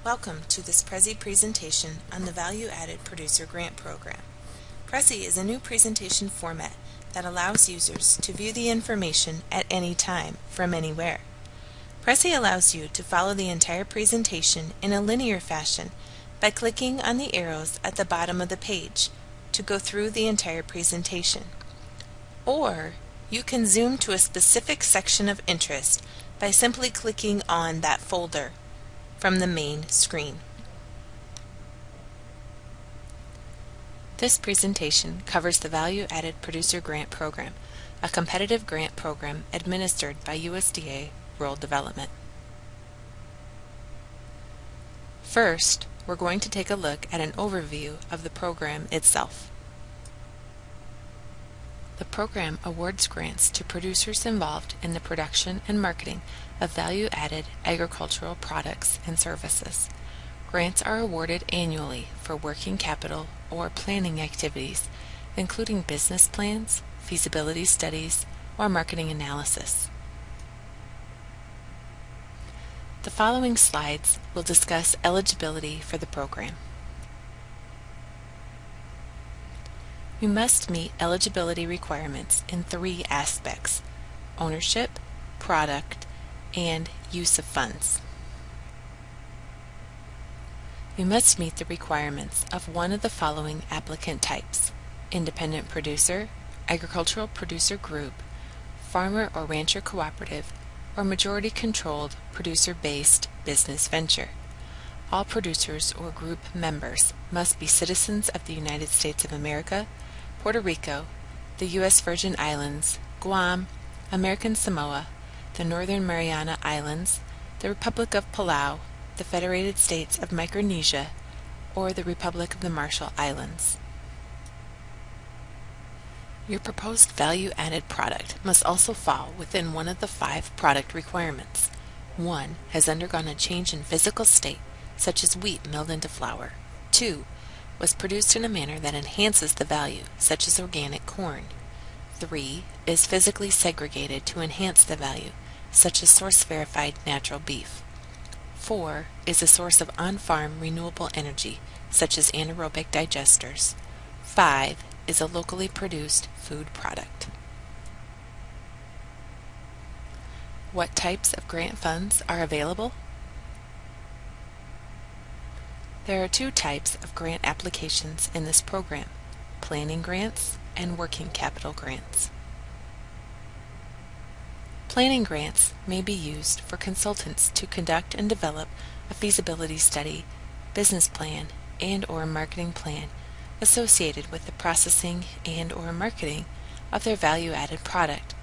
Welcome to this Prezi presentation on the Value Added Producer Grant Program. Prezi is a new presentation format that allows users to view the information at any time from anywhere. Prezi allows you to follow the entire presentation in a linear fashion by clicking on the arrows at the bottom of the page to go through the entire presentation. Or you can zoom to a specific section of interest by simply clicking on that folder from the main screen. This presentation covers the Value Added Producer Grant Program, a competitive grant program administered by USDA Rural Development. First, we're going to take a look at an overview of the program itself. The program awards grants to producers involved in the production and marketing of value-added agricultural products and services. Grants are awarded annually for working capital or planning activities, including business plans, feasibility studies, or marketing analysis. The following slides will discuss eligibility for the program. You must meet eligibility requirements in 3 aspects: ownership, product, and use of funds. You must meet the requirements of one of the following applicant types: independent producer, agricultural producer group, farmer or rancher cooperative, or majority-controlled producer-based business venture. All producers or group members must be citizens of the United States of America, Puerto Rico, the U.S. Virgin Islands, Guam, American Samoa, the Northern Mariana Islands, the Republic of Palau, the Federated States of Micronesia, or the Republic of the Marshall Islands. Your proposed value-added product must also fall within one of the 5 product requirements. 1. Has undergone a change in physical state, such as wheat milled into flour. 2. Was produced in a manner that enhances the value, such as organic corn. 3. Is physically segregated to enhance the value, such as source-verified natural beef. 4. Is a source of on-farm renewable energy, such as anaerobic digesters. 5. Is a locally produced food product. What types of grant funds are available? There are 2 types of grant applications in this program: planning grants and working capital grants. Planning grants may be used for consultants to conduct and develop a feasibility study, business plan, and/or marketing plan associated with the processing and/or marketing of their value-added product.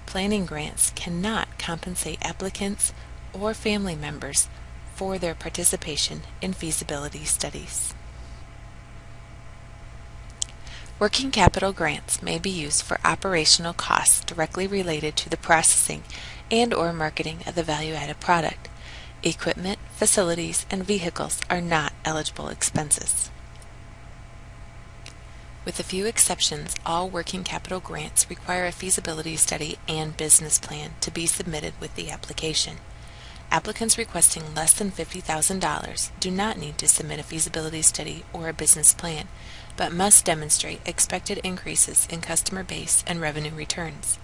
Planning grants cannot compensate applicants or family members for their participation in feasibility studies. Working capital grants may be used for operational costs directly related to the processing and/or marketing of the value-added product. Equipment, facilities, and vehicles are not eligible expenses. With a few exceptions, all working capital grants require a feasibility study and business plan to be submitted with the application. Applicants requesting less than $50,000 do not need to submit a feasibility study or a business plan, but must demonstrate expected increases in customer base and revenue returns.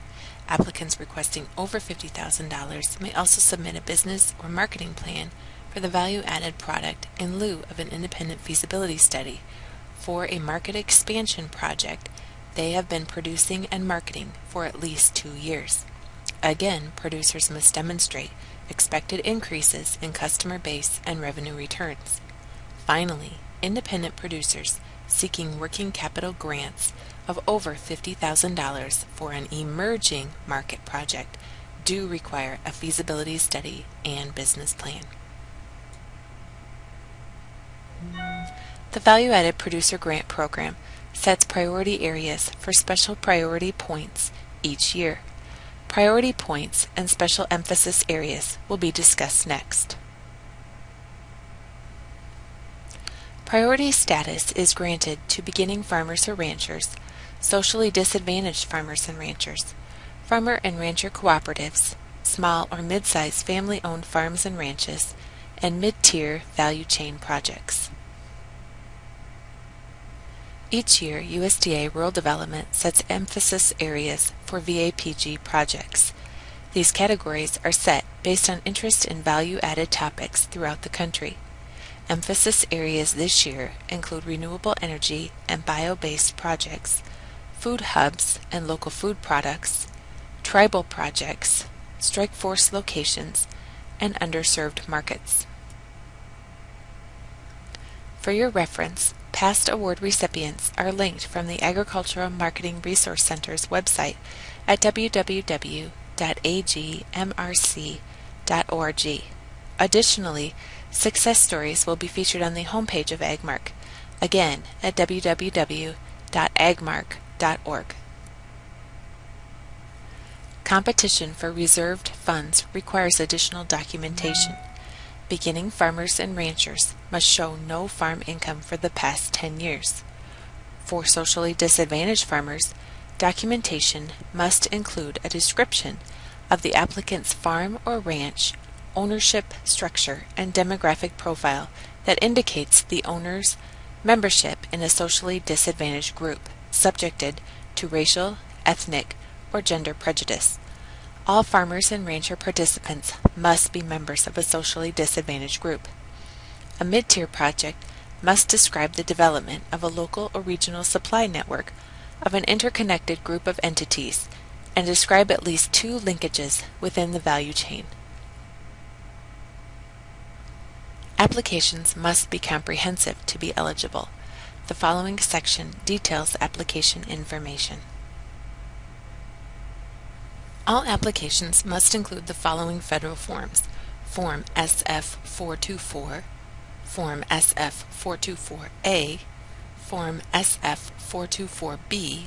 Applicants requesting over $50,000 may also submit a business or marketing plan for the value-added product in lieu of an independent feasibility study for a market expansion project they have been producing and marketing for at least 2 years. Again, producers must demonstrate expected increases in customer base and revenue returns. Finally, independent producers seeking working capital grants of over $50,000 for an emerging market project do require a feasibility study and business plan. The Value Added Producer Grant Program sets priority areas for special priority points each year. Priority points and special emphasis areas will be discussed next. Priority status is granted to beginning farmers or ranchers, socially disadvantaged farmers and ranchers, farmer and rancher cooperatives, small or mid-sized family-owned farms and ranches, and mid-tier value chain projects. Each year, USDA Rural Development sets emphasis areas for VAPG projects. These categories are set based on interest in value-added topics throughout the country. Emphasis areas this year include renewable energy and bio-based projects, food hubs and local food products, tribal projects, strike force locations, and underserved markets. For your reference, past award recipients are linked from the Agricultural Marketing Resource Center's website at www.agmrc.org. Additionally, success stories will be featured on the homepage of Agmark, again at www.agmark.org. Competition for reserved funds requires additional documentation. Beginning farmers and ranchers must show no farm income for the past 10 years. For socially disadvantaged farmers, documentation must include a description of the applicant's farm or ranch, ownership structure, and demographic profile that indicates the owner's membership in a socially disadvantaged group, subjected to racial, ethnic, or gender prejudice. All farmers and rancher participants must be members of a socially disadvantaged group. A mid-tier project must describe the development of a local or regional supply network of an interconnected group of entities and describe at least 2 linkages within the value chain. Applications must be comprehensive to be eligible. The following section details application information. All applications must include the following federal forms: Form SF-424, Form SF-424A, Form SF-424B,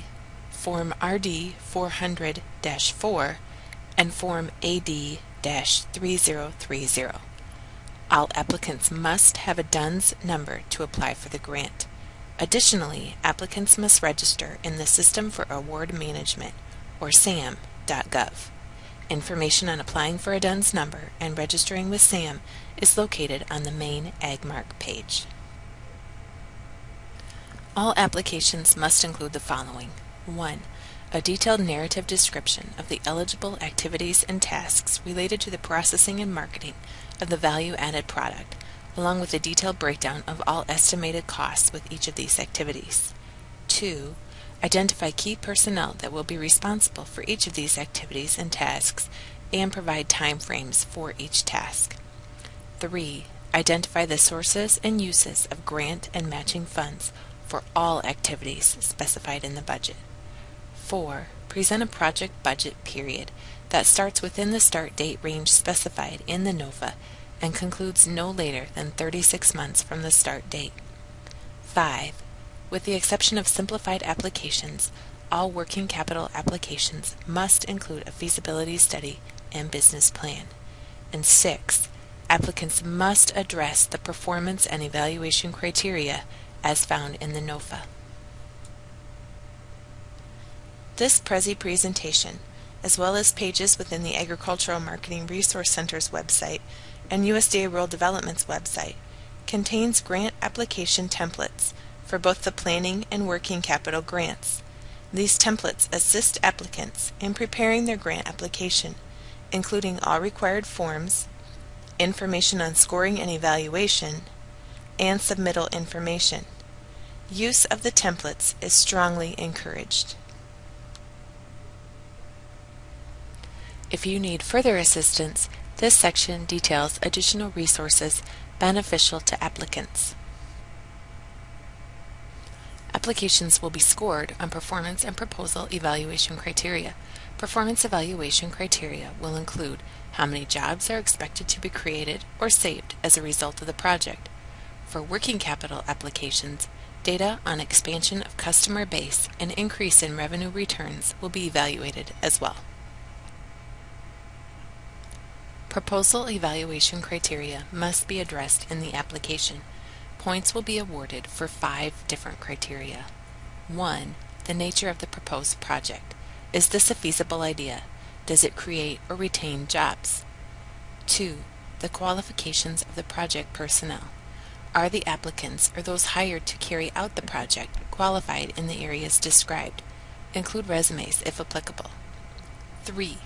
Form RD-400-4, and Form AD-3030. All applicants must have a DUNS number to apply for the grant. Additionally, applicants must register in the System for Award Management, or SAM.gov. Information on applying for a DUNS number and registering with SAM is located on the main Agmark page. All applications must include the following: 1. A detailed narrative description of the eligible activities and tasks related to the processing and marketing of the value-added product, along with a detailed breakdown of all estimated costs with each of these activities. 2. Identify key personnel that will be responsible for each of these activities and tasks and provide time frames for each task. 3. Identify the sources and uses of grant and matching funds for all activities specified in the budget. 4. Present a project budget period that starts within the start date range specified in the NOFA and concludes no later than 36 months from the start date. 5. With the exception of simplified applications, all working capital applications must include a feasibility study and business plan. And 6. Applicants must address the performance and evaluation criteria as found in the NOFA. This Prezi presentation, as well as pages within the Agricultural Marketing Resource Center's website and USDA Rural Development's website, contains grant application templates for both the planning and working capital grants. These templates assist applicants in preparing their grant application, including all required forms, information on scoring and evaluation, and submittal information. Use of the templates is strongly encouraged. If you need further assistance, this section details additional resources beneficial to applicants. Applications will be scored on performance and proposal evaluation criteria. Performance evaluation criteria will include how many jobs are expected to be created or saved as a result of the project. For working capital applications, data on expansion of customer base and increase in revenue returns will be evaluated as well. Proposal evaluation criteria must be addressed in the application. Points will be awarded for 5 different criteria. 1. The nature of the proposed project. Is this a feasible idea? Does it create or retain jobs? 2. the qualifications of the project personnel. Are the applicants or those hired to carry out the project qualified in the areas described? Include resumes if applicable. 3.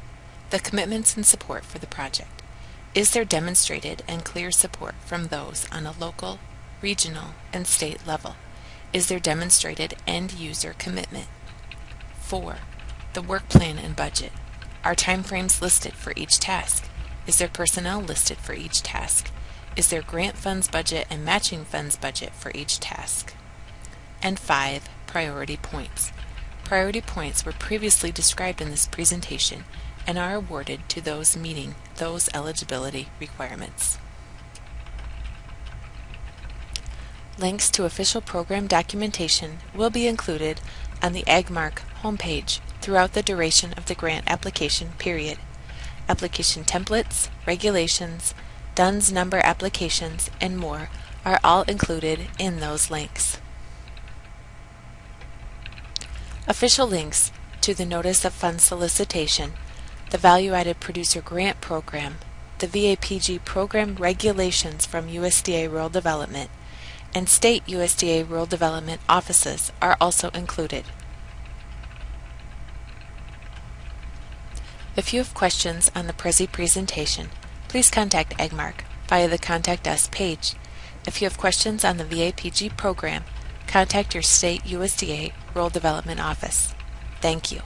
The commitments and support for the project. Is there demonstrated and clear support from those on a local, regional, and state level? Is there demonstrated end-user commitment? 4. The work plan and budget. Are timeframes listed for each task? Is there personnel listed for each task? Is there grant funds budget and matching funds budget for each task? And 5. Priority points. Priority points were previously described in this presentation and are awarded to those meeting those eligibility requirements. Links to official program documentation will be included on the AgMark homepage throughout the duration of the grant application period. Application templates, regulations, DUNS number applications, and more are all included in those links. Official links to the Notice of Funds Solicitation, the Value-Added Producer Grant Program, the VAPG Program Regulations from USDA Rural Development, and state USDA Rural Development offices are also included. If you have questions on the Prezi presentation, please contact AgMark via the Contact Us page. If you have questions on the VAPG program, contact your state USDA Rural Development office. Thank you.